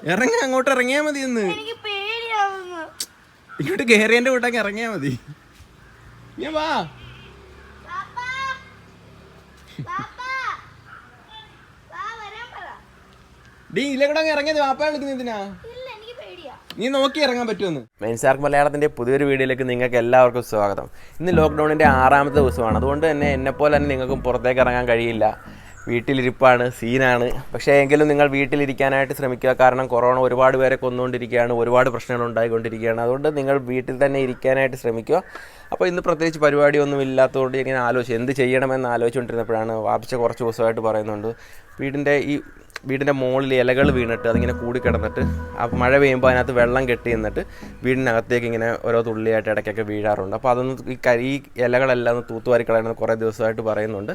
ഇറങ്ങ, അങ്ങോട്ട് ഇറങ്ങിയാ മതി. ഒന്ന് ഇങ്ങോട്ട് കേറിയന്റെ കൂട്ടൊക്കെ ഇറങ്ങിയാ മതി. ഞാൻ വാ. ഡീ ഇതിലേക്കൂടെ അങ്ങ് ഇറങ്ങിയത് വാപ്പ വിളിക്കുന്നതിനാ? നീ നോക്കി ഇറങ്ങാൻ പറ്റുമെന്ന്. ആർക്ക് മലയാളത്തിൻ്റെ പുതിയൊരു വീഡിയോയിലേക്ക് നിങ്ങൾക്ക് എല്ലാവർക്കും സ്വാഗതം. ഇന്ന് ലോക്ക്ഡൗണിൻ്റെ 6ാമത്തെ ദിവസമാണ്. അതുകൊണ്ട് തന്നെ എന്നെപ്പോലെ തന്നെ നിങ്ങൾക്കും പുറത്തേക്ക് ഇറങ്ങാൻ കഴിയില്ല. വീട്ടിലിരിപ്പാണ്, സീനാണ്. പക്ഷേ എങ്കിലും നിങ്ങൾ വീട്ടിലിരിക്കാനായിട്ട് ശ്രമിക്കുക. കാരണം കൊറോണ ഒരുപാട് പേരെ കൊന്നുകൊണ്ടിരിക്കുകയാണ്, ഒരുപാട് പ്രശ്നങ്ങൾ ഉണ്ടായിക്കൊണ്ടിരിക്കുകയാണ്. അതുകൊണ്ട് നിങ്ങൾ വീട്ടിൽ തന്നെ ഇരിക്കാനായിട്ട് ശ്രമിക്കുക. അപ്പോൾ ഇന്ന് പ്രത്യേകിച്ച് പരിപാടിയൊന്നും ഇല്ലാത്തതുകൊണ്ട് ഇങ്ങനെ എന്ത് ചെയ്യണമെന്ന് ആലോചിച്ചുകൊണ്ടിരുന്നപ്പോഴാണ് വാപ്പിച്ച കുറച്ച് ദിവസമായിട്ട് പറയുന്നുണ്ട്, വീടിൻ്റെ മുകളിൽ ഇലകൾ വീണിട്ട് അതിങ്ങനെ കൂടിക്കിടന്നിട്ട് ആ മഴ പെയ്യുമ്പോൾ അതിനകത്ത് വെള്ളം കെട്ടി നിന്നിട്ട് വീടിനകത്തേക്ക് ഇങ്ങനെ ഓരോ തുള്ളിയായിട്ട് ഇടയ്ക്കൊക്കെ വീഴാറുണ്ട്. അപ്പോൾ അതൊന്ന് ഈ ഇലകളെല്ലാം ഒന്ന് തൂത്തുവാരി കളയണമെന്ന് കുറേ ദിവസമായിട്ട് പറയുന്നുണ്ട്.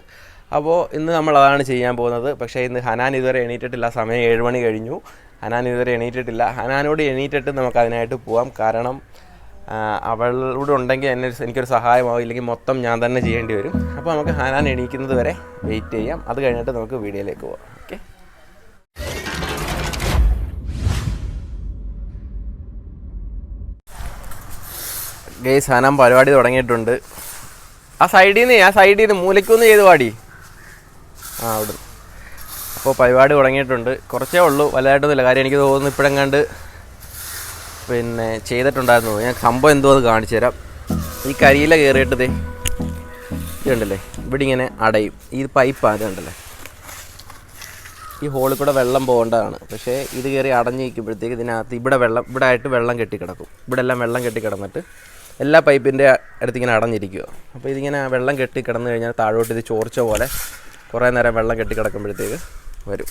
അപ്പോൾ ഇന്ന് നമ്മൾ അതാണ് ചെയ്യാൻ പോകുന്നത്. പക്ഷേ ഇന്ന് ഹനാൻ ഇതുവരെ എണീറ്റിട്ടില്ല. സമയം 7 മണി കഴിഞ്ഞു. ഹനാൻ ഇതുവരെ എണീറ്റിട്ടില്ല. ഹനാനോട് എണീറ്റിട്ട് നമുക്കതിനായിട്ട് പോവാം. കാരണം അവളോട് ഉണ്ടെങ്കിൽ എനിക്കൊരു സഹായമാവും, ഇല്ലെങ്കിൽ മൊത്തം ഞാൻ തന്നെ ചെയ്യേണ്ടി വരും. അപ്പോൾ നമുക്ക് ഹനാൻ എണീക്കുന്നത് വരെ വെയിറ്റ് ചെയ്യാം. അത് കഴിഞ്ഞിട്ട് നമുക്ക് വീഡിയോയിലേക്ക് പോവാം. ഓക്കെ. ഗൈസ്, ഹനാൻ പരിപാടി തുടങ്ങിയിട്ടുണ്ട്. ആ സൈഡിൽ നിന്ന് മൂലയ്ക്കൊന്ന് ചെയ്ത് പാടി. അവിടെ അപ്പോൾ പരിപാടി തുടങ്ങിയിട്ടുണ്ട്. കുറച്ചേ ഉള്ളൂ, വലുതായിട്ടൊന്നുമില്ല. കാര്യം എനിക്ക് തോന്നുന്നു ഇപ്പോഴെങ്ങാണ്ട് ചെയ്തിട്ടുണ്ടായിരുന്നു. ഞാൻ സംഭവം എന്തോ അത് കാണിച്ചു തരാം. ഈ കരിയില കയറിയിട്ട് ഇതുണ്ടല്ലേ, ഇവിടെ ഇങ്ങനെ അടയും. ഈ പൈപ്പാണ് ഇതുണ്ടല്ലേ, ഈ ഹോളിൽ കൂടെ വെള്ളം പോകേണ്ടതാണ്. പക്ഷേ ഇത് കയറി അടഞ്ഞിരിക്കുമ്പോഴത്തേക്ക് ഇതിനകത്ത് ഇവിടെ ആയിട്ട് വെള്ളം കെട്ടിക്കിടക്കും. ഇവിടെ എല്ലാം വെള്ളം കെട്ടിക്കിടന്നിട്ട് എല്ലാ പൈപ്പിൻ്റെ അടുത്ത് ഇങ്ങനെ അടഞ്ഞിരിക്കുക. അപ്പോൾ ഇതിങ്ങനെ വെള്ളം കെട്ടിക്കിടന്നു കഴിഞ്ഞാൽ താഴോട്ട് ഇത് ചോർച്ച പോലെ കുറേ നേരം വെള്ളം കെട്ടിക്കിടക്കുമ്പോഴത്തേക്ക് വരും.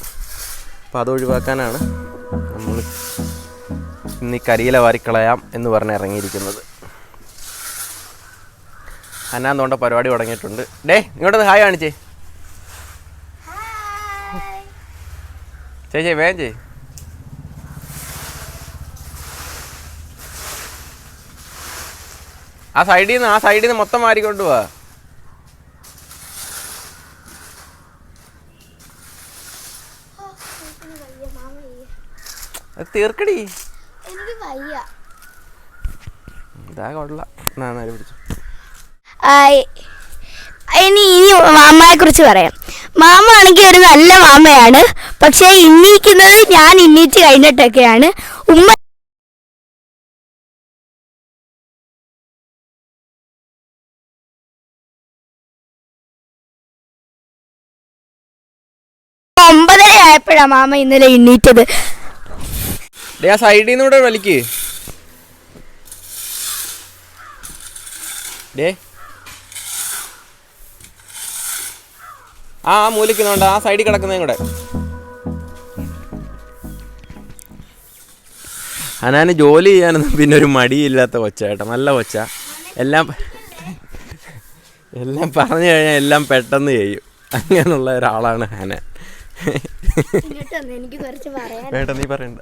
അപ്പോൾ അത് ഒഴിവാക്കാനാണ് നമ്മൾ ഇന്ന് ഈ കരിയില വാരിക്കളയാം എന്ന് പറഞ്ഞ് ഇറങ്ങിയിരിക്കുന്നത്. ഹനാൻ തോണ്ട പരിപാടി തുടങ്ങിയിട്ടുണ്ട്. ഇങ്ങോട്ടൊന്ന് ഹായ് കാണിച്ചേ. ചേച്ചി വേഗം ചെയ്. ആ സൈഡിൽ നിന്ന് മൊത്തം മാറിക്കൊണ്ട് പോവാ. അത് തീർക്കടി. ഇതാ കൊള്ളാം. പിടിച്ചു. ഇനി മാമയെ കുറിച്ച് പറയാം. മാമ ആണെങ്കിൽ ഒരു നല്ല മാമയാണ്. പക്ഷെ ഇന്നീക്കുന്നത് ഞാൻ ഇന്നീറ്റ് കഴിഞ്ഞിട്ടൊക്കെയാണ്. ഉമ്മ 9:30 ആയപ്പോഴാ മാമ ഇന്നലെ എണ്ണീറ്റത്. ആ സൈഡിൽ നിന്ന് കൂടെ വലിക്ക്. ആ മൂലിക്കുന്നുണ്ട്, ആ സൈഡിൽ കിടക്കുന്നതും കൂടെ. ഹനാന് ജോലി ചെയ്യാനൊന്നും പിന്നെ ഒരു മടിയില്ലാത്ത കൊച്ച കേട്ടോ, നല്ല കൊച്ച. എല്ലാം പറഞ്ഞു കഴിഞ്ഞാൽ എല്ലാം പെട്ടെന്ന് ചെയ്യും. അങ്ങനെയുള്ള ഒരാളാണ് ഹനാൻ. വേണ്ട, നീ പറയണ്ട.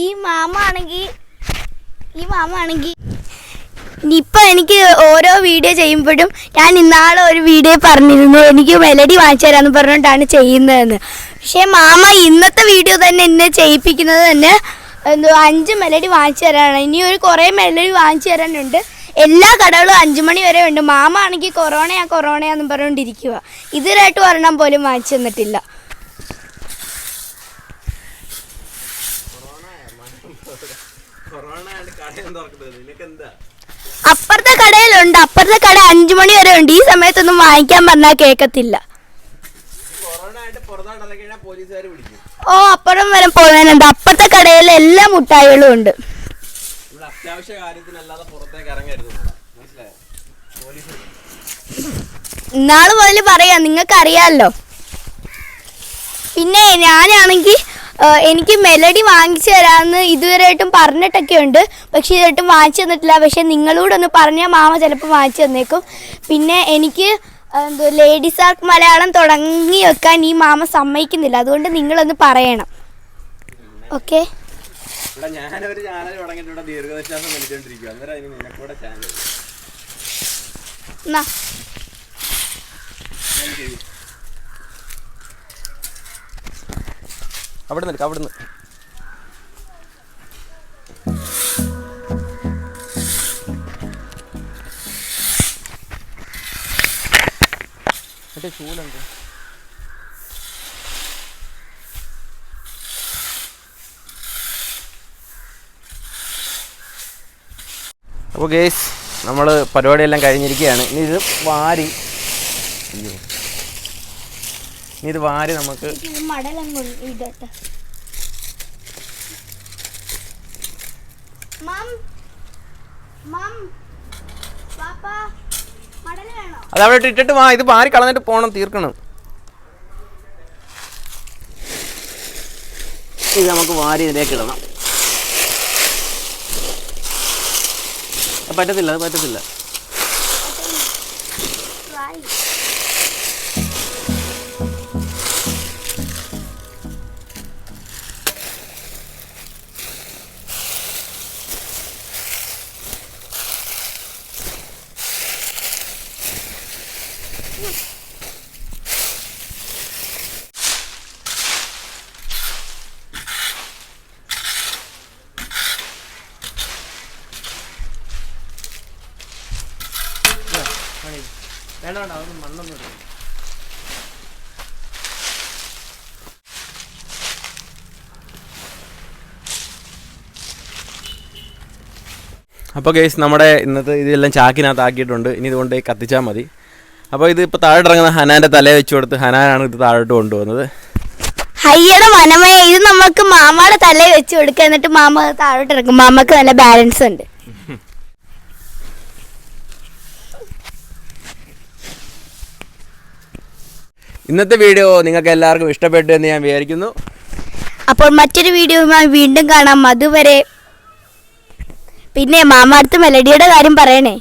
ഈ മാമ ആണെങ്കിൽ ഇപ്പൊ എനിക്ക് ഓരോ വീഡിയോ ചെയ്യുമ്പോഴും, ഞാൻ ഇന്നാളെ ഒരു വീഡിയോ പറഞ്ഞിരുന്നു എനിക്ക് മെലഡി വാങ്ങിച്ചു തരാന്ന് പറഞ്ഞുകൊണ്ടാണ് ചെയ്യുന്നതെന്ന്. പക്ഷെ മാമ ഇന്നത്തെ വീഡിയോ തന്നെ എന്നെ ചെയ്യിപ്പിക്കുന്നത് തന്നെ 5 മെലഡി വാങ്ങിച്ചു തരാനാണ്. ഇനി ഒരു കുറേ മെലഡി വാങ്ങിച്ചു തരാനുണ്ട്. എല്ലാ കടകളും 5 മണി വരെ ഉണ്ട്. മാമ ആണെങ്കിൽ കൊറോണയാന്ന് പറഞ്ഞുകൊണ്ടിരിക്കുക. ഇതുവരായിട്ട് ഒരെണ്ണം പോലും വാങ്ങിച്ചു തന്നിട്ടില്ല. അപ്പുറത്തെ കടയിലുണ്ട്. അപ്പുറത്തെ കട 5 മണി വരെ ഉണ്ട്. ഈ സമയത്തൊന്നും വാങ്ങിക്കാൻ പറഞ്ഞാൽ കേൾക്കത്തില്ല. അപ്പുറം വരെ പോകുന്നുണ്ട്. അപ്പുറത്തെ കടയിൽ എല്ലാ മുട്ടായികളും ഉണ്ട്. ഇന്നാള് മുതൽ പറയാം, നിങ്ങൾക്കറിയാമല്ലോ. പിന്നെ ഞാനാണെങ്കിൽ എനിക്ക് മെലഡി വാങ്ങിച്ചു തരാമെന്ന് ഇതുവരെയായിട്ടും പറഞ്ഞിട്ടൊക്കെ ഉണ്ട്. പക്ഷെ ഇതായിട്ടും വാങ്ങിച്ചു തന്നിട്ടില്ല. പക്ഷെ നിങ്ങളോടൊന്ന് പറഞ്ഞാൽ മാമ ചിലപ്പോൾ വാങ്ങിച്ചു തന്നേക്കും. പിന്നെ എനിക്ക് ലേഡീസ് ആർക്ക് മലയാളം തുടങ്ങി വെക്കാൻ ഈ മാമ സമ്മതിക്കുന്നില്ല. അതുകൊണ്ട് നിങ്ങളൊന്ന് പറയണം. ഓക്കെ. അവിടെ നിന്ന് എടുക്കാം, അവിടെ നിന്ന്. മറ്റേ ചൂലുണ്ട്. അപ്പോൾ ഗേസ് നമ്മൾ പരിപാടിയെല്ലാം കഴിഞ്ഞിരിക്കുകയാണ്. ഇനി ഇത് വാരി നമുക്ക് അതവിടെ ഇട്ടിട്ട് വാ, ഇത് വാരി കളഞ്ഞിട്ട് പോകണം, തീർക്കണം. ഇത് നമുക്ക് വാരി ഇതിലേക്ക് ഇടണം. പറ്റത്തില്ല, അത് പറ്റത്തില്ല. വേണ്ട വേണ്ട, അതൊന്നും മണ്ണൊന്നും ഇല്ല. അപ്പോൾ ഗൈസ് നമ്മുടെ ഇന്നത്തെ ഇതെല്ലാം ചാക്കിനകത്ത് ആക്കിയിട്ടുണ്ട്. ഇനി ഇതുകൊണ്ട് കത്തിച്ചാൽ മതി. അപ്പോൾ ഇത് ഇപ്പോൾ താഴോട്ട് ഇറങ്ങുന്ന ഹനാൻ്റെ തലയെ വെച്ച് കൊടുത്ത് ഹനാനാണ് ഇത് താഴോട്ട് കൊണ്ടുപോകുന്നത്. ഹയ്യയുടെ മനമേ, ഇത് നമുക്ക് മാമയുടെ തലയിൽ വെച്ച് കൊടുക്കുക, എന്നിട്ട് മാമ താഴോട്ട് ഇറക്കും. മാമക്ക് നല്ല ബാലൻസ് ഉണ്ട്. ഇന്നത്തെ വീഡിയോ നിങ്ങൾക്ക് എല്ലാവർക്കും ഇഷ്ടപ്പെട്ടു എന്ന് ഞാൻ വിചാരിക്കുന്നു. അപ്പോൾ മറ്റൊരു വീഡിയോയുമായി വീണ്ടും കാണാം. അതുവരെ പിന്നെ മാമ അടുത്ത് മെലഡിയുടെ കാര്യം പറയണേ.